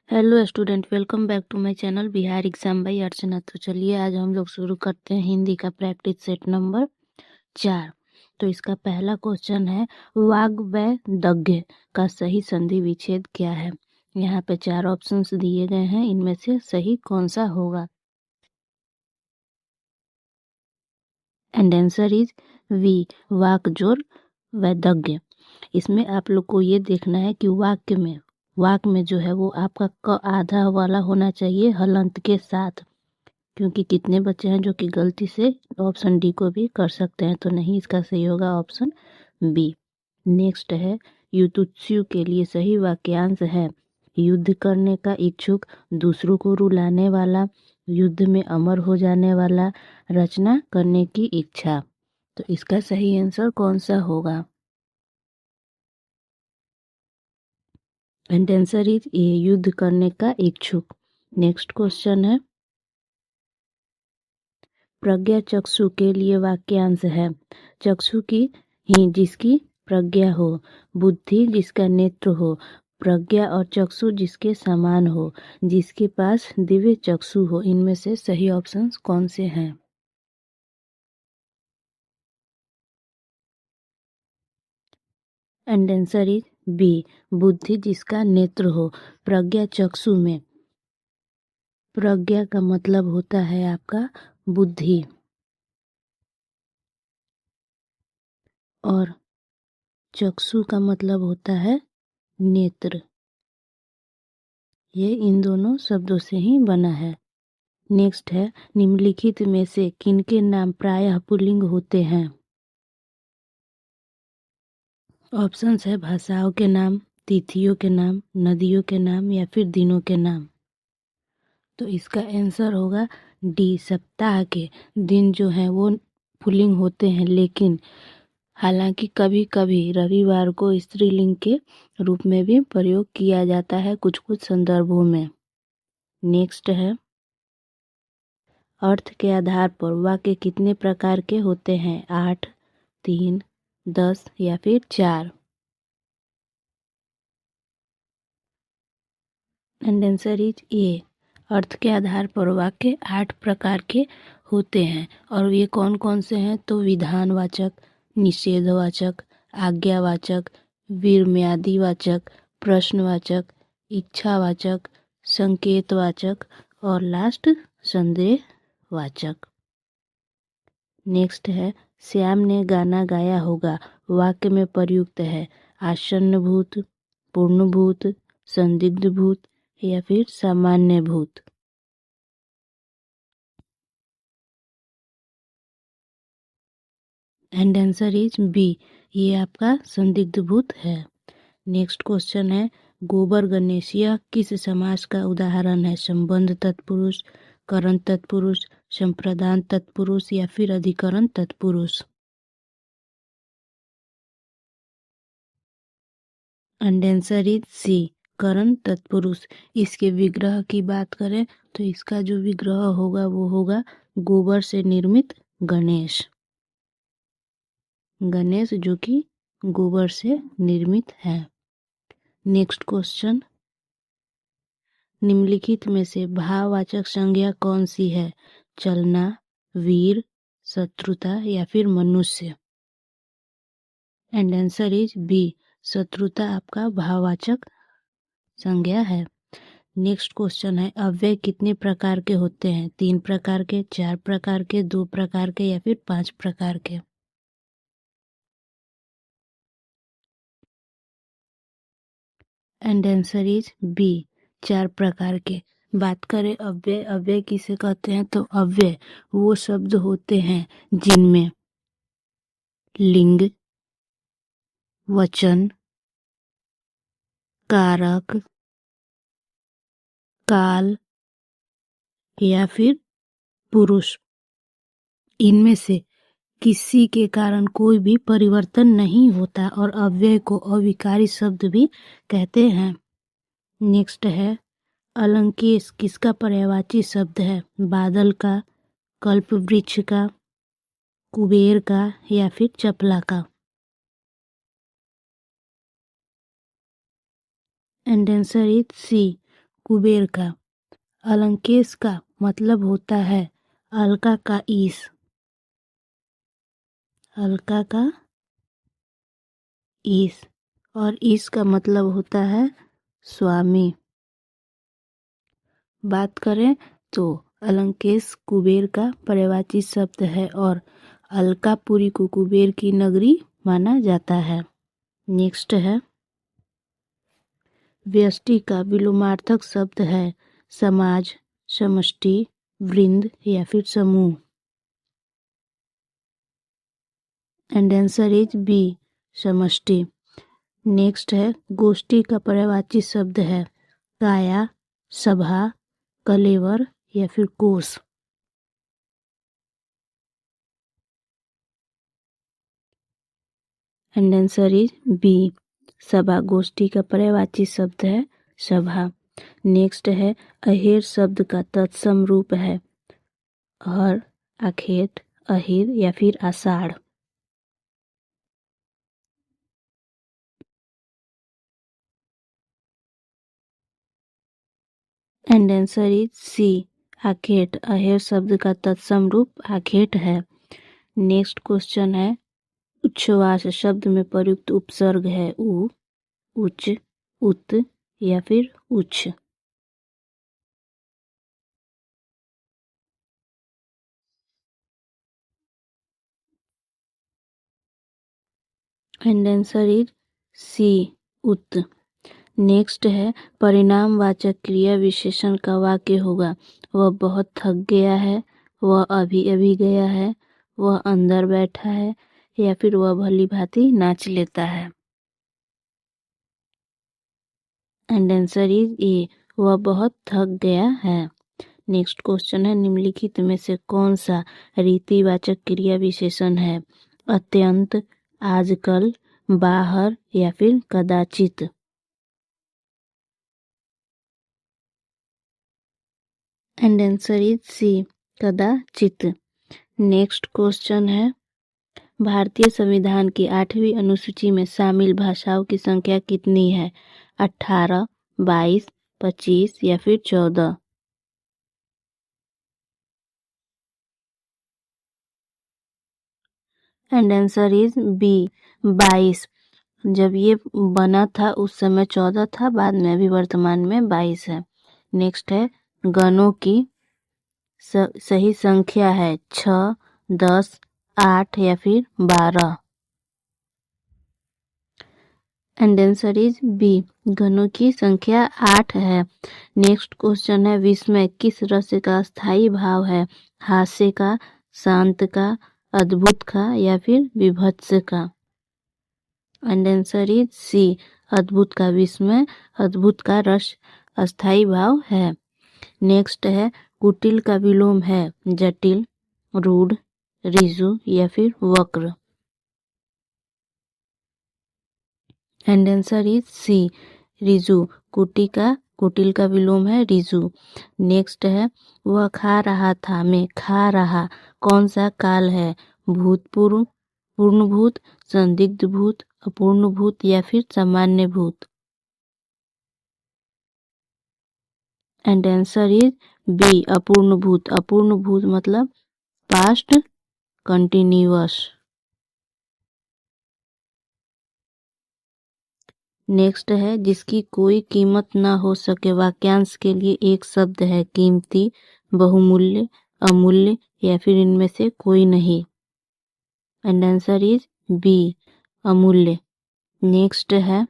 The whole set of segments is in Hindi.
Hello student, welcome back to my channel Bihar exam by Archana. तो चलिए आज हम लोग शुरू करते हैं हिंदी का प्रैक्टिस सेट नंबर 4। तो इसका पहला क्वेश्चन है, वाग व दग्ध का सही संधि विच्छेद क्या है। यहाँ पे 4 ऑप्शंस दिए गए हैं, इनमें से सही कौन सा होगा। एंड आंसर इज वी, वाक जोर व दग्ध। इसमें आप लोग को ये देखना है कि वाक में जो है वो आपका क आधा वाला होना चाहिए हलंत के साथ, क्योंकि कितने बच्चे हैं जो कि गलती से ऑप्शन डी को भी कर सकते हैं। तो नहीं, इसका सही होगा ऑप्शन बी। नेक्स्ट है, युत्सु के लिए सही वाक्यांश है, युद्ध करने का इच्छुक, दूसरों को रुलाने वाला, युद्ध में अमर हो जाने वाला, रचना करने की इच्छा। तो इसका सही आंसर कौन सा होगा। एंड आंसर इज ए, युद्ध करने का इच्छुक। नेक्स्ट क्वेश्चन है, प्रज्ञा चक्षु के लिए वाक्यांश है, चक्षु की ही जिसकी प्रज्ञा हो, बुद्धि जिसका नेत्र हो, प्रज्ञा और चक्षु जिसके समान हो, जिसके पास दिव्य चक्षु हो। इनमें से सही ऑप्शंस कौन से हैं। एंड आंसर इज बी, बुद्धि जिसका नेत्र हो। प्रज्ञा चक्षु में प्रज्ञा का मतलब होता है आपका बुद्धि, और चक्षु का मतलब होता है नेत्र। ये इन दोनों शब्दों से ही बना है। नेक्स्ट है, निम्नलिखित में से किनके नाम प्रायः पुल्लिंग होते हैं। ऑप्शंस है भाषाओं के नाम, तिथियों के नाम, नदियों के नाम या फिर दिनों के नाम। तो इसका आंसर होगा डी, सप्ताह के दिन जो हैं वो पुल्लिंग होते हैं, लेकिन हालांकि कभी कभी रविवार को स्त्रीलिंग के रूप में भी प्रयोग किया जाता है कुछ कुछ संदर्भों में। नेक्स्ट है, अर्थ के आधार पर वाक्य कितने प्रकार के होते हैं, 8, 3, 10 या फिर 4। एंड आंसर इज ए, अर्थ के आधार पर वाक्य 8 प्रकार के होते हैं। और ये कौन कौन से हैं, तो विधानवाचक, निषेधवाचक, आज्ञावाचक, विरम्यादिवाचक, प्रश्नवाचक, इच्छावाचक, संकेतवाचक और लास्ट संदेहवाचक। नेक्स्ट है, श्याम ने गाना गाया होगा वाक्य में प्रयुक्त है, आसन्न भूत, पूर्ण भूत, संदिग्ध भूत या फिर सामान्य भूत। एंड आंसर इज बी, ये आपका संदिग्ध भूत है। नेक्स्ट क्वेश्चन है, गोबर गणेश यह किस समास का उदाहरण है, संबंध तत्पुरुष, करण तत्पुरुष, संप्रदान तत्पुरुष या फिर अधिकरण तत्पुरुष। एंड आंसर इज सी, करण तत्पुरुष। इसके विग्रह की बात करें तो इसका जो विग्रह होगा वो होगा गोबर से निर्मित गणेश, गणेश जो कि गोबर से निर्मित है। नेक्स्ट क्वेश्चन, निम्नलिखित में से भाववाचक संज्ञा कौन सी है, चलना, वीर, शत्रुता या फिर मनुष्य। एंड आंसर इज बी, शत्रुता आपका भाववाचक संज्ञा है। नेक्स्ट क्वेश्चन है, अव्यय कितने प्रकार के होते हैं, 3 प्रकार के, 4 प्रकार के, 2 प्रकार के या फिर 5 प्रकार के। एंड आंसर इज बी, 4 प्रकार के। बात करें अव्यय, अव्यय किसे कहते हैं, तो अव्यय वो शब्द होते हैं जिनमें लिंग, वचन, कारक, काल या फिर पुरुष, इनमें से किसी के कारण कोई भी परिवर्तन नहीं होता और अव्यय को अविकारी शब्द भी कहते हैं। नेक्स्ट है, अलंकेश किसका पर्यायवाची शब्द है, बादल का, कल्प वृक्ष का, कुबेर का या फिर चपला का। And answer is C, Kuber का। अलंकेश का मतलब होता है अलका का ईश। अलका का ईश। और ईश का मतलब होता है स्वामी। बात करें तो अलंकेश कुबेर का पर्यायवाची शब्द है और अलकापुरी को कुबेर की नगरी माना जाता है। नेक्स्ट है व्यष्टि का विलोमार्थक शब्द है समाज, समष्टि, वृंद या फिर समूह। एंड आंसर इज बी, समष्टि। नेक्स्ट है गोष्ठी का पर्यायवाची शब्द है काया, सभा, कलेवर या फिर कोष। एंड आंसर इज बी, सभा। गोष्ठी का पर्यायवाची शब्द है सभा। नेक्स्ट है अहेर शब्द का तत्सम रूप है हर, अखेट, अहिर या फिर आषाढ़। एंड आंसर इज सी, आखेट। अहेर शब्द का तत्सम रूप आखेट है। नेक्स्ट क्वेश्चन है उच्छ्वास शब्द में प्रयुक्त उपसर्ग है उ, उच्च, उत या फिर उच्च। एंड आंसर इज सी, उत। नेक्स्ट है परिणामवाचक क्रिया विशेषण का वाक्य होगा वह बहुत थक गया है, वह अभी अभी गया है, वह अंदर बैठा है या फिर वह भली भांति नाच लेता है। एंड आंसर इज ए, वह बहुत थक गया है। नेक्स्ट क्वेश्चन है निम्नलिखित में से कौन सा रीतिवाचक क्रिया विशेषण है अत्यंत, आजकल, बाहर या फिर कदाचित। एंड आंसर इज सी, कदाचित। नेक्स्ट क्वेश्चन है भारतीय संविधान की 8वीं अनुसूची में शामिल भाषाओं की संख्या कितनी है 18, 22, 25 या फिर 14। And answer is B, 22। जब ये बना था उस समय 14 था, बाद में अभी वर्तमान में 22 है। नेक्स्ट है गणों की सही संख्या है 6, 10, 8 या फिर 12। एंड आंसर इज बी, गणों की संख्या 8 है। नेक्स्ट क्वेश्चन है विस्मय किस रस का स्थायी भाव है हास्य का, शांत का, अद्भुत का या फिर विभत्स का। एंड आंसर इज सी, अद्भुत का। विस्मय अद्भुत का रस अस्थाई भाव है। नेक्स्ट है कुटिल का विलोम है जटिल, रूढ़, ऋजु या फिर वक्र। एंड आंसर इज सी, ऋजु। कुटिल का विलोम है ऋजु। नेक्स्ट है वह खा रहा था में खा रहा कौन सा काल है भूतपूर्व, पूर्ण भूत, संदिग्ध भूत, अपूर्ण भूत या फिर सामान्य भूत। एंड आंसर इज बी, अपूर्ण भूत। अपूर्ण भूत मतलब पास्ट कंटिन्यूअस। नेक्स्ट है जिसकी कोई कीमत ना हो सके वाक्यांश के लिए एक शब्द है कीमती, बहुमूल्य, अमूल्य या फिर इनमें से कोई नहीं। एंड आंसर इज बी, अमूल्य। नेक्स्ट है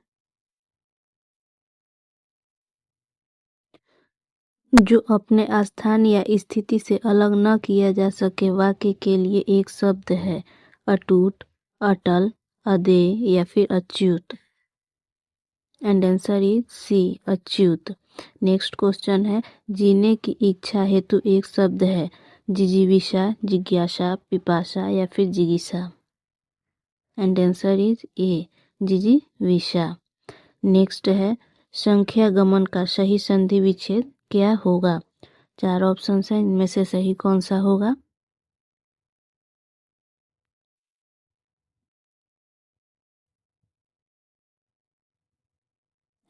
जो अपने स्थान या स्थिति से अलग न किया जा सके वाक्य के लिए एक शब्द है अटूट, अटल, अदेय या फिर अच्युत। एंड आंसर इज सी, अच्युत। नेक्स्ट क्वेश्चन है जीने की इच्छा हेतु एक शब्द है जिजीविषा, जिज्ञासा, पिपासा या फिर जिगीसा। एंड आंसर इज ए, जिजीविषा। नेक्स्ट है संख्या गमन का सही संधि विच्छेद क्या होगा 4 ऑप्शन है इनमें से सही कौन सा होगा।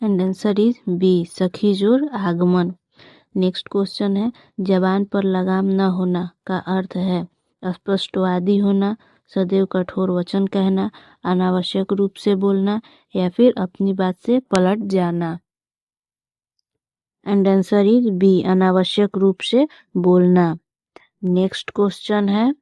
एंड आंसर इज बी सखीजुर आगमन। नेक्स्ट क्वेश्चन है जबान पर लगाम न होना का अर्थ है स्पष्टवादी होना, सदैव कठोर वचन कहना, अनावश्यक रूप से बोलना या फिर अपनी बात से पलट जाना। एंड आंसर इज बी अनावश्यक रूप से बोलना। नेक्स्ट क्वेश्चन है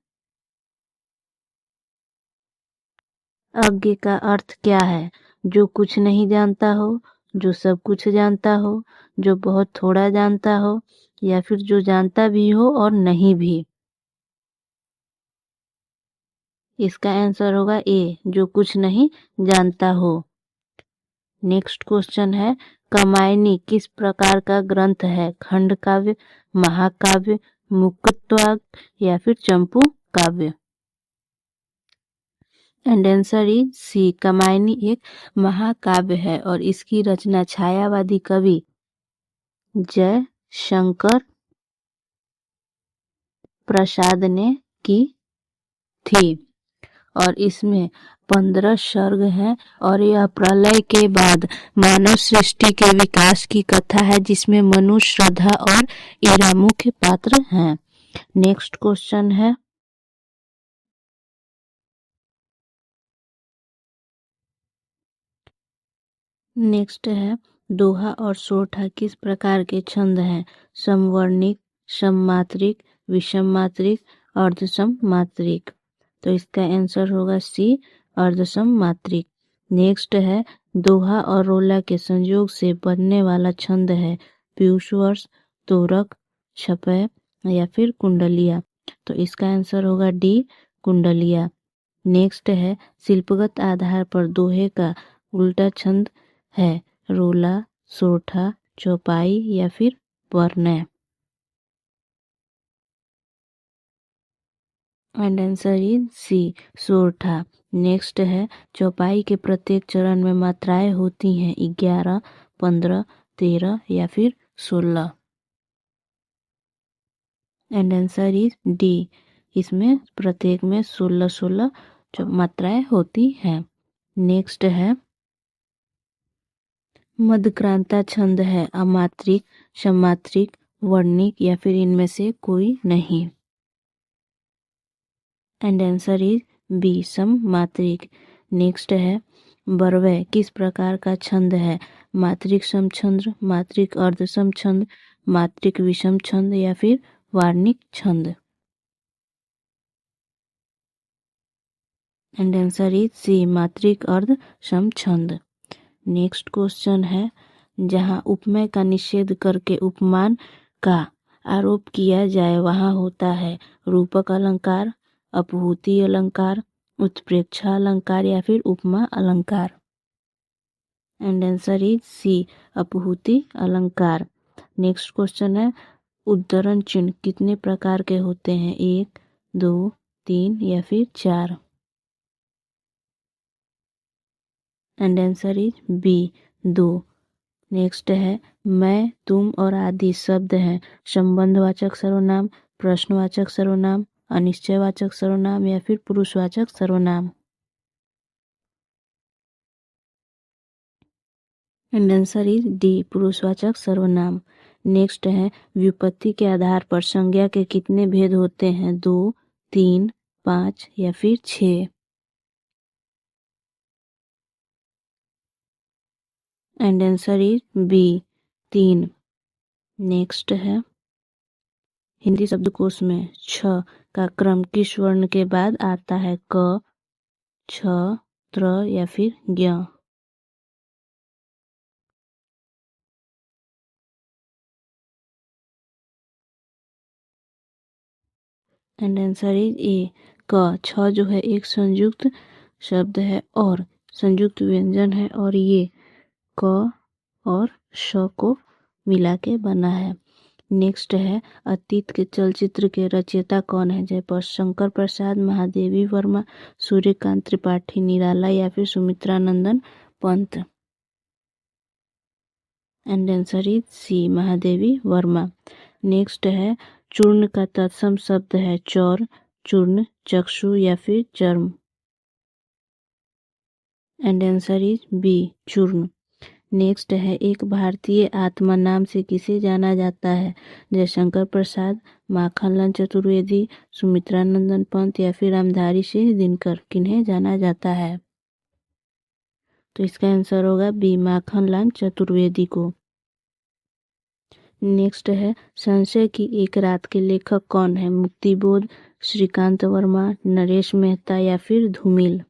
अज्ञ का अर्थ क्या है? जो कुछ नहीं जानता हो, जो सब कुछ जानता हो, जो बहुत थोड़ा जानता हो या फिर जो जानता भी हो और नहीं भी। इसका आंसर होगा ए जो कुछ नहीं जानता हो। नेक्स्ट क्वेश्चन है कामायनी किस प्रकार का ग्रंथ है? खंड काव्य, महाकाव्य, मुक्तत्वाग्ग या फिर चंपू काव्य। And answer is C Kamayani एक महाकाव्य है और इसकी रचना छायावादी कवि जय शंकर प्रसाद ने की थी और इसमें 15 सर्ग हैं और यह प्रलय के बाद मानव सृष्टि के विकास की कथा है जिसमें मनु, श्रद्धा और इरा मुख्य पात्र हैं। नेक्स्ट क्वेश्चन है दोहा और सोरठा किस प्रकार के छंद हैं? समवर्णिक, सममात्रिक, विषम मात्रिक, अर्धसम मात्रिक। तो इसका आंसर होगा सी अर्धसम मात्रिक। नेक्स्ट है दोहा और रोला के संयोग से बनने वाला छंद है पीयूष वर्ष, तोरक, छपय या फिर कुंडलिया। तो इसका आंसर होगा डी कुंडलिया। नेक्स्ट है शिल्पगत आधार पर दोहे का उल्टा छंद है रोला, सोरठा, चौपाई या फिर वर्णय। एंड आंसर इज सी सोरठा। नेक्स्ट है चौपाई के प्रत्येक चरण में मात्राएं होती हैं 11, 15, 13 या फिर 16। एंड आंसर इज डी इसमें प्रत्येक में 16 मात्राएं होती हैं। नेक्स्ट है मध्यक्रांता छंद है अमात्रिक, सममात्रिक, वर्णिक या फिर इनमें से कोई नहीं। एंड आंसर इज बी सममात्रिक। नेक्स्ट है बरवय किस प्रकार का छंद है? मात्रिक समछंद, मात्रिक अर्धसम छंद, मात्रिक विषम छंद या फिर वार्णिक छंद। एंड आंसर इज सी मात्रिक अर्ध सम छंद। नेक्स्ट क्वेश्चन है जहां उपमेय का निषेध करके उपमान का आरोप किया जाए वहां होता है रूपक अलंकार, अपहूति अलंकार, उत्प्रेक्षा अलंकार या फिर उपमा अलंकार। एंड आंसर इज सी अपहूति अलंकार। नेक्स्ट क्वेश्चन है उद्धरण चिन्ह कितने प्रकार के होते हैं? 1, 2, 3 या फिर 4। And answer is B 2। Next है मैं, तुम और आदि शब्द हैं संबंधवाचक सर्वनाम, प्रश्नवाचक सर्वनाम, अनिश्चयवाचक सर्वनाम या फिर पुरुषवाचक सर्वनाम। एंड आंसर इज डी पुरुषवाचक सर्वनाम। नेक्स्ट है व्युत्पत्ति के आधार पर संज्ञा के कितने भेद होते हैं? 2, 3, 5 या फिर 6। And answer is B 3। Next है हिंदी शब्दकोश में छ का क्रम किस वर्ण के बाद आता है? क, छ, त्र या फिर ज्ञ। एंड आंसर इज ए क। छ जो है एक संयुक्त शब्द है और संयुक्त व्यंजन है और ये क और श को मिला के बना है। नेक्स्ट है अतीत के चलचित्र के रचयिता कौन है? जयप्रकाश शंकर प्रसाद, महादेवी वर्मा, सूर्यकांत त्रिपाठी निराला या फिर Sumitra Nandan Pant. And answer is C Mahadevi Verma. Next है चूर्ण का तत्सम शब्द है चौर, चूर्ण, चक्षु या फिर चर्म। एंड आंसर इज बी चूर्ण। नेक्स्ट है एक भारतीय आत्मा नाम से किसे जाना जाता है? जयशंकर प्रसाद, माखनलाल चतुर्वेदी, सुमित्रा नंदन पंत या फिर रामधारी सिंह दिनकर। किन्हें जाना जाता है? तो इसका आंसर होगा बी, माखनलाल चतुर्वेदी को। नेक्स्ट है संशय की एक रात के लेखक कौन है? मुक्तिबोध, श्रीकांत वर्मा, नरेश मेहता या फिर धूमिल।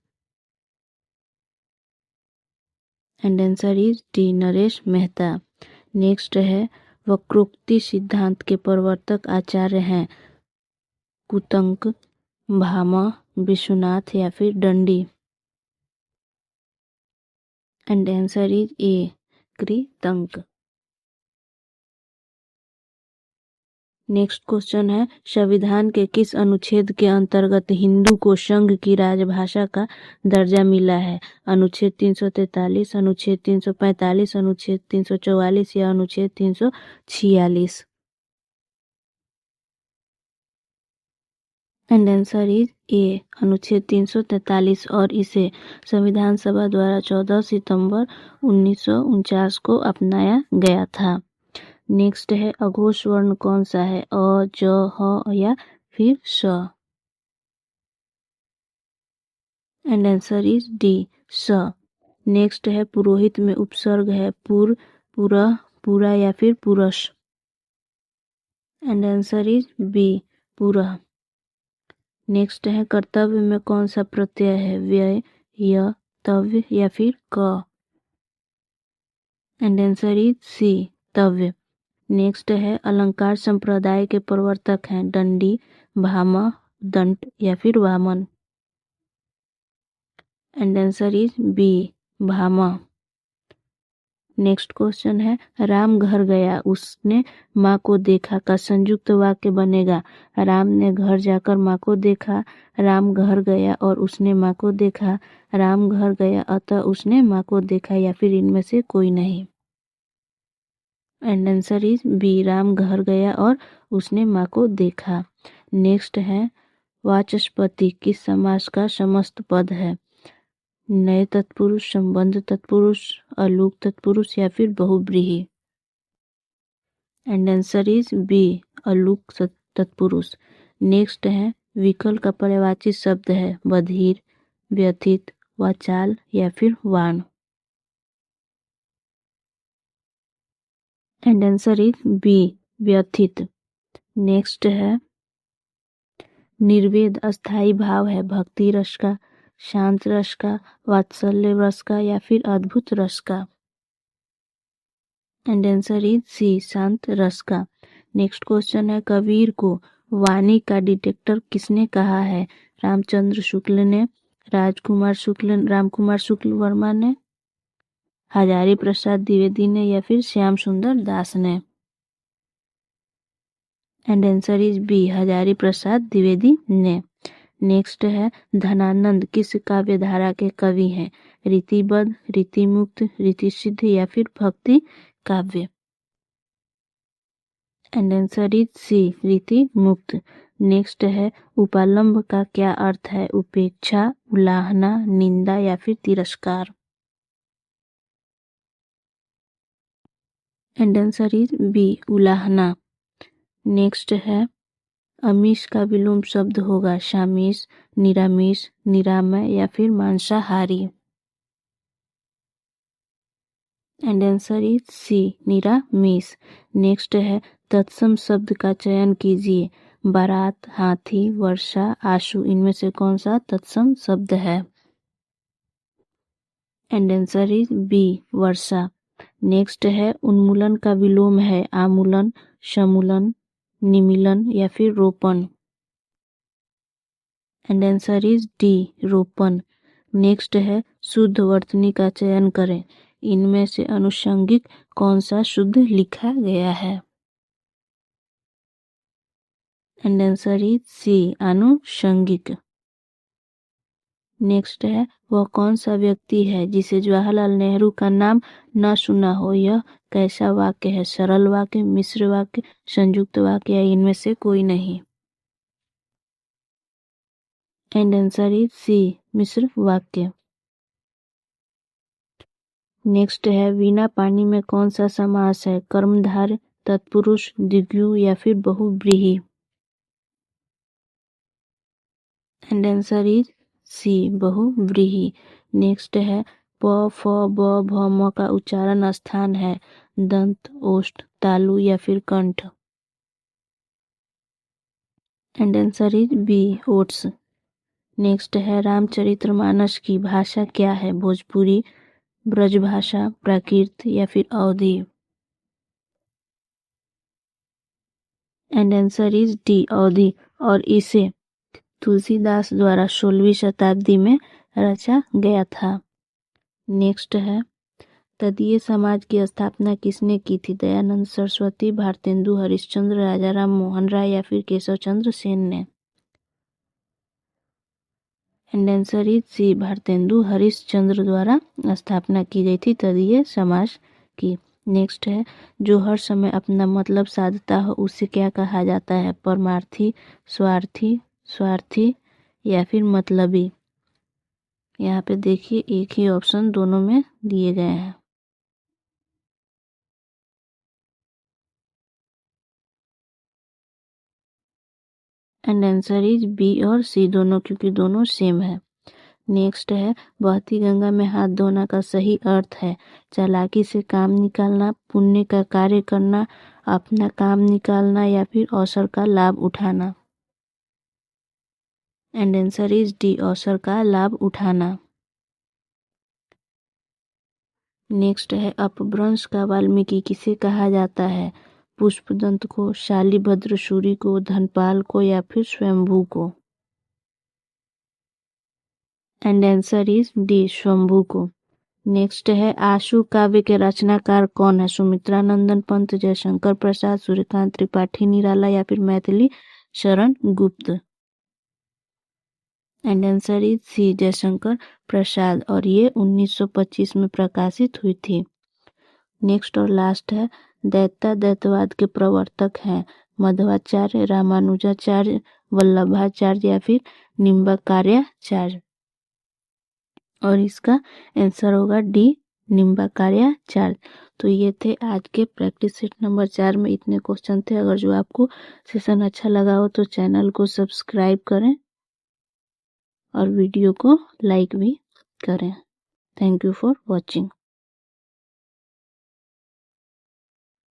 And answer is D, Naresh Mehta. Next है वक्रोक्ति सिद्धांत के प्रवर्तक आचार्य हैं? कुतंक, भामा, विश्वनाथ या फिर दंडी। एंड आंसर इज ए, कृतंक। नेक्स्ट क्वेश्चन है संविधान के किस अनुच्छेद के अंतर्गत हिंदू को संघ की राजभाषा का दर्जा मिला है? अनुच्छेद 343, अनुच्छेद 345, अनुच्छेद 344 या अनुच्छेद 346। एंड आंसर इज ए, अनुच्छेद 343 और इसे संविधान सभा द्वारा 14 सितंबर 1949 को अपनाया गया था। नेक्स्ट है अघोष वर्ण कौन सा है? अ, ज, ह या फिर स। एंड आंसर इज डी, स। नेक्स्ट है पुरोहित में उपसर्ग है पुर, पुरह, पुरा या फिर पुरश। एंड आंसर इज बी, पुरह। नेक्स्ट है कर्तव्य में कौन सा प्रत्यय है? व्यय, य, तव्य या फिर क। एंड आंसर इज सी, तव्य। नेक्स्ट है अलंकार संप्रदाय के प्रवर्तक हैं? दंडी, भामा, दंत या फिर वामन। एंड आंसर इज बी, भामा। नेक्स्ट क्वेश्चन है राम घर गया उसने माँ को देखा का संयुक्त वाक्य बनेगा? राम ने घर जाकर माँ को देखा, राम घर गया और उसने माँ को देखा, राम घर गया अतः उसने माँ को देखा या फिर इनमें से कोई नहीं। And answer is B, Ram घर गया और उसने माँ को देखा। नेक्स्ट है वाचस्पति किस समास का समस्त पद है? नए तत्पुरुष, संबंध तत्पुरुष, अलूक तत्पुरुष या फिर बहुव्रीहि। एंड आंसर इज बी, अलूक तत्पुरुष। नेक्स्ट है विकल का पर्यायवाची शब्द है? बधिर, व्यथित, वाचाल या फिर वाण। एंड आंसर इज बी, व्यथित। नेक्स्ट है निर्वेद अस्थाई भाव है? भक्ति रस का, शांत रस का, वात्सल्य रस का या फिर अद्भुत रस का। एंड आंसर इज सी, शांत रस का। नेक्स्ट क्वेश्चन है कबीर को वाणी का डिटेक्टर किसने कहा है? रामचंद्र शुक्ल ने, रामकुमार शुक्ल वर्मा ने, हजारी प्रसाद द्विवेदी ने या फिर श्याम सुंदर दास ने। And answer is B, Hazari Prasad Dwivedi ने। नेक्स्ट है धनानंद किस काव्य धारा के कवि हैं? रीतिबद्ध, रीतिमुक्त, रीतिसिद्ध या फिर भक्ति काव्य। एंड आंसर इज सी, रीति मुक्त। नेक्स्ट है उपालंब का क्या अर्थ है? उपेक्षा, उलाहना, निंदा या फिर तिरस्कार। एंड आंसर इज बी, उलाहना। नेक्स्ट है आमिष का विलोम शब्द होगा? शामिष, निरामिष, निरामय या फिर मांसाहारी। एंड आंसर इज सी, निरामिष। नेक्स्ट है तत्सम शब्द का चयन कीजिए? बारात, हाथी, वर्षा, आशु। इनमें से कौन सा तत्सम शब्द है? एंड आंसर इज बी, वर्षा। नेक्स्ट है उन्मूलन का विलोम है? आमूलन, समूलन, निमीलन या फिर रोपण। एंड आंसर इज डी, रोपण। नेक्स्ट है शुद्ध वर्तनी का चयन करें? इनमें से अनुषंगिक कौन सा शुद्ध लिखा गया है? एंड आंसर इज सी, आनुषंगिक। नेक्स्ट है वह कौन सा व्यक्ति है जिसे जवाहरलाल नेहरू का नाम न सुना हो? यह कैसा वाक्य है? सरल वाक्य, मिश्र वाक्य, संयुक्त वाक्य या इनमें से कोई नहीं। एंड आंसर इज सी, मिश्र वाक्य। नेक्स्ट है वीणा पानी में कौन सा समास है? कर्मधारय, तत्पुरुष, द्विगु या फिर बहुव्रीहि? एंड आंसर इज सी, बहुव्रीहि। नेक्स्ट है प, फ, ब, भ, म का उच्चारण स्थान है दंत, ओष्ठ, तालु या फिर कंठ? एंड आंसर इज बी, ओट्स। नेक्स्ट है रामचरितमानस की भाषा क्या है? भोजपुरी, ब्रजभाषा, प्राकृत या फिर अवधी? एंड आंसर इज डी, अवधी। और इसे तुलसीदास द्वारा 16वीं शताब्दी में रचा गया था। नेक्स्ट है तदीय समाज की स्थापना किसने की थी? दयानंद सरस्वती, भारतेंदु हरिश्चंद्र, राजाराम मोहन राय या फिर केशव चंद्र सेन ने? And answer is C, Bharatendu Harishchandra द्वारा स्थापना की गई थी तदीय समाज की। नेक्स्ट है जो हर समय अपना मतलब साधता हो उसे क्या कहा जाता है? परमार्थी, स्वार्थी, स्वार्थी या फिर मतलबी? यहाँ पे देखिए एक ही ऑप्शन दोनों में दिए गए हैं। एंड आंसर इज बी और सी, दोनों, क्योंकि दोनों सेम है। नेक्स्ट है बहती गंगा में हाथ धोना का सही अर्थ है चालाकी से काम निकालना, पुण्य का कार्य करना, अपना काम निकालना या फिर अवसर का लाभ उठाना? एंड आंसर इज डी, अवसर का लाभ उठाना। नेक्स्ट है अपभ्रंश का वाल्मीकि किसे कहा जाता है? पुष्पदंत को, शालिभद्र सूरी को, धनपाल को या फिर स्वयंभू को? एंड आंसर इज डी, स्वयंभू को। नेक्स्ट है आशु काव्य के रचनाकार कौन है? सुमित्रा नंदन पंत, जयशंकर प्रसाद, सूर्यकांत त्रिपाठी निराला या फिर Maithili Sharan Gupt? And answer is C, Jaishankar Prasad, और ये 1925 में प्रकाशित हुई थी। नेक्स्ट और लास्ट है दैत्यवाद के प्रवर्तक हैं मध्वाचार्य, रामानुजाचार्य, वल्लभाचार्य या फिर निम्बार्काचार्य? और इसका आंसर होगा डी, निम्बार्काचार्य। तो ये थे आज के प्रैक्टिस सेट नंबर 4 में इतने क्वेश्चन थे। अगर जो आपको सेशन अच्छा लगा हो तो चैनल को सब्सक्राइब करें और वीडियो को लाइक भी करें। Thank you for watching.